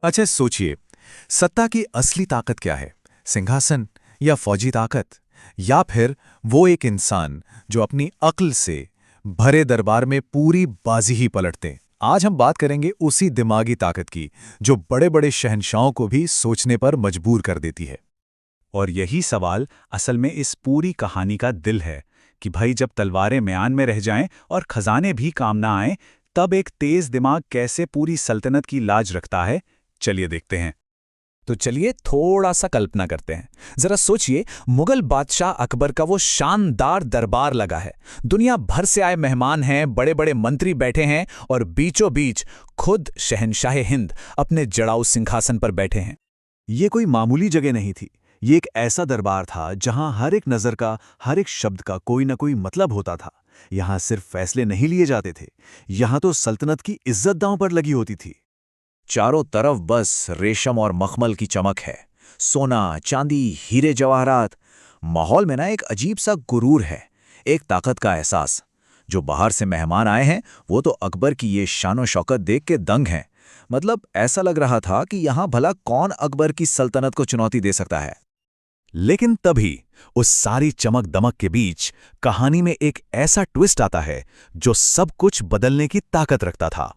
अच्छा सोचिए, सत्ता की असली ताकत क्या है? सिंहासन या फौजी ताकत? या फिर वो एक इंसान जो अपनी अक्ल से भरे दरबार में पूरी बाजी ही पलट दे? आज हम बात करेंगे उसी दिमागी ताकत की जो बड़े-बड़े शहंशाहों को भी सोचने पर मजबूर कर देती है। और यही सवाल असल में इस पूरी कहानी का दिल है कि भाई जब तलवारें म्यान में रह जाएं और खजाने भी काम ना आएं, तब एक तेज दिमाग कैसे पूरी सल्तनत की लाज रखता है। चलिए देखते हैं। तो चलिए थोड़ा सा कल्पना करते हैं। जरा सोचिए, मुगल बादशाह अकबर का वो शानदार दरबार लगा है। दुनिया भर से आए मेहमान हैं, बड़े बड़े मंत्री बैठे हैं और बीचों बीच खुद शहंशाह हिंद अपने जड़ाऊ सिंहासन पर बैठे हैं। ये कोई मामूली जगह नहीं थी। ये एक ऐसा दरबार था जहां हर एक नज़र का, हर एक शब्द का कोई ना कोई मतलब होता था। यहां सिर्फ फैसले नहीं लिए जाते थे, यहां तो सल्तनत की इज्जत दांव पर लगी होती थी। चारों तरफ बस रेशम और मखमल की चमक है। सोना, चांदी, हीरे जवाहरात। माहौल में ना एक अजीब सा गुरूर है, एक ताकत का एहसास। जो बाहर से मेहमान आए हैं वो तो अकबर की ये शानो शौकत देख के दंग हैं। मतलब ऐसा लग रहा था कि यहाँ भला कौन अकबर की सल्तनत को चुनौती दे सकता है। लेकिन तभी उस सारी चमक दमक के बीच कहानी में एक ऐसा ट्विस्ट आता है जो सब कुछ बदलने की ताकत रखता था।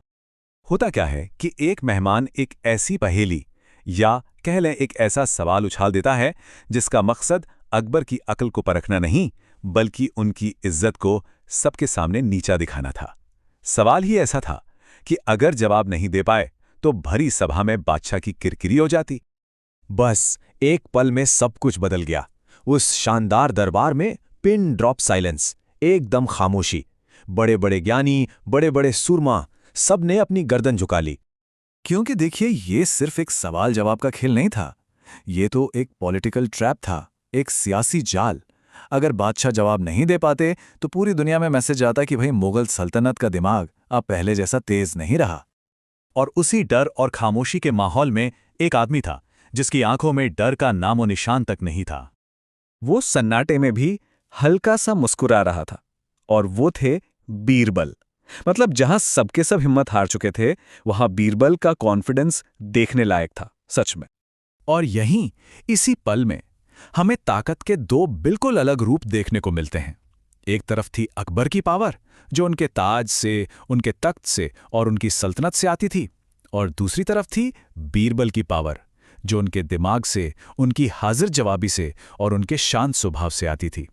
होता क्या है कि एक मेहमान एक ऐसी पहेली या कह लें एक ऐसा सवाल उछाल देता है जिसका मकसद अकबर की अक्ल को परखना नहीं, बल्कि उनकी इज्जत को सबके सामने नीचा दिखाना था। सवाल ही ऐसा था कि अगर जवाब नहीं दे पाए तो भरी सभा में बादशाह की किरकिरी हो जाती। बस एक पल में सब कुछ बदल गया। उस शानदार दरबार में पिन ड्रॉप साइलेंस, एकदम खामोशी। बड़े बड़े ज्ञानी, बड़े बड़े सूरमा, सब ने अपनी गर्दन झुका ली। क्योंकि देखिए, ये सिर्फ एक सवाल जवाब का खेल नहीं था। ये तो एक पॉलिटिकल ट्रैप था, एक सियासी जाल। अगर बादशाह जवाब नहीं दे पाते तो पूरी दुनिया में मैसेज आता कि भाई मुगल सल्तनत का दिमाग अब पहले जैसा तेज नहीं रहा। और उसी डर और खामोशी के माहौल में एक आदमी था जिसकी आंखों में डर का नामो निशान तक नहीं था। वो सन्नाटे में भी हल्का सा मुस्कुरा रहा था, और वो थे बीरबल। मतलब जहां सबके सब हिम्मत हार चुके थे, वहां बीरबल का कॉन्फिडेंस देखने लायक था, सच में। और यहीं इसी पल में हमें ताकत के दो बिल्कुल अलग रूप देखने को मिलते हैं। एक तरफ थी अकबर की पावर, जो उनके ताज से, उनके तख्त से और उनकी सल्तनत से आती थी, और दूसरी तरफ थी बीरबल की पावर, जो उनके दिमाग से, उनकी हाजिर जवाबी से और उनके शांत स्वभाव से आती थी।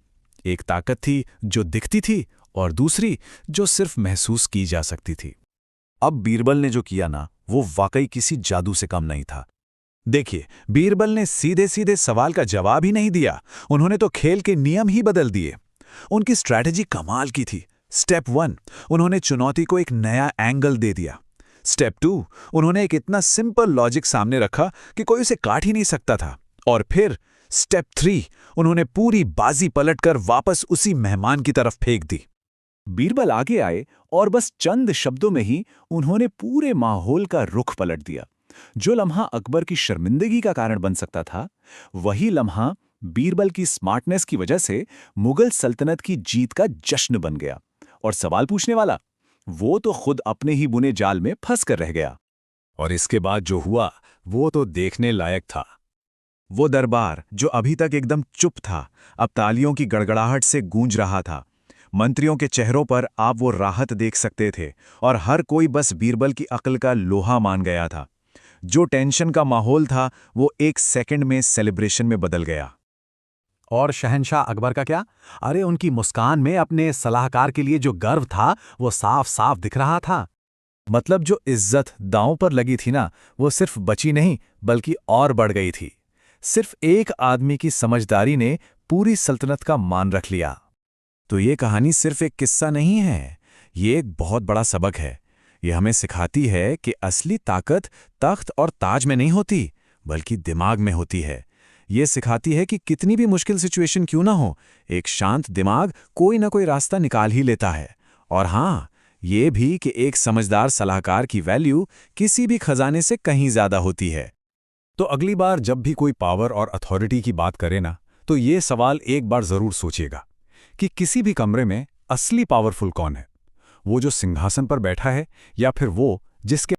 एक ताकत थी जो दिखती थी और दूसरी जो सिर्फ महसूस की जा सकती थी। अब बीरबल ने जो किया ना, वो वाकई किसी जादू से कम नहीं था। देखिए, बीरबल ने सीधे सीधे सवाल का जवाब ही नहीं दिया, उन्होंने तो खेल के नियम ही बदल दिए। उनकी स्ट्रैटेजी कमाल की थी। स्टेप 1, उन्होंने चुनौती को एक नया एंगल दे दिया। स्टेप 2, उन्होंने एक इतना सिंपल लॉजिक सामने रखा कि कोई उसे काट ही नहीं सकता था। और फिर स्टेप 3, उन्होंने पूरी बाजी पलटकर वापस उसी मेहमान की तरफ फेंक दी। बीरबल आगे आए और बस चंद शब्दों में ही उन्होंने पूरे माहौल का रुख पलट दिया। जो लम्हा अकबर की शर्मिंदगी का कारण बन सकता था, वही लम्हा बीरबल की स्मार्टनेस की वजह से मुगल सल्तनत की जीत का जश्न बन गया। और सवाल पूछने वाला, वो तो खुद अपने ही बुने जाल में फंस कर रह गया। और इसके बाद जो हुआ वो तो देखने लायक था। वो दरबार जो अभी तक एकदम चुप था, अब तालियों की गड़गड़ाहट से गूंज रहा था। मंत्रियों के चेहरों पर आप वो राहत देख सकते थे, और हर कोई बस बीरबल की अक्ल का लोहा मान गया था। जो टेंशन का माहौल था वो एक सेकंड में सेलिब्रेशन में बदल गया। और शहंशाह अकबर का क्या? अरे, उनकी मुस्कान में अपने सलाहकार के लिए जो गर्व था वो साफ साफ दिख रहा था। मतलब जो इज्जत दांव पर लगी थी ना, वो सिर्फ बची नहीं बल्कि और बढ़ गई थी। सिर्फ एक आदमी की समझदारी ने पूरी सल्तनत का मान रख लिया। तो ये कहानी सिर्फ एक किस्सा नहीं है, ये एक बहुत बड़ा सबक है। ये हमें सिखाती है कि असली ताकत तख्त और ताज में नहीं होती, बल्कि दिमाग में होती है। ये सिखाती है कि कितनी भी मुश्किल सिचुएशन क्यों ना हो, एक शांत दिमाग कोई ना कोई रास्ता निकाल ही लेता है। और हाँ, ये भी कि एक समझदार सलाहकार की वैल्यू किसी भी खजाने से कहीं ज्यादा होती है। तो अगली बार जब भी कोई पावर और अथॉरिटी की बात करे ना, तो ये सवाल एक बार जरूर सोचिएगा कि किसी भी कमरे में असली पावरफुल कौन है? वो जो सिंहासन पर बैठा है, या फिर वो जिसके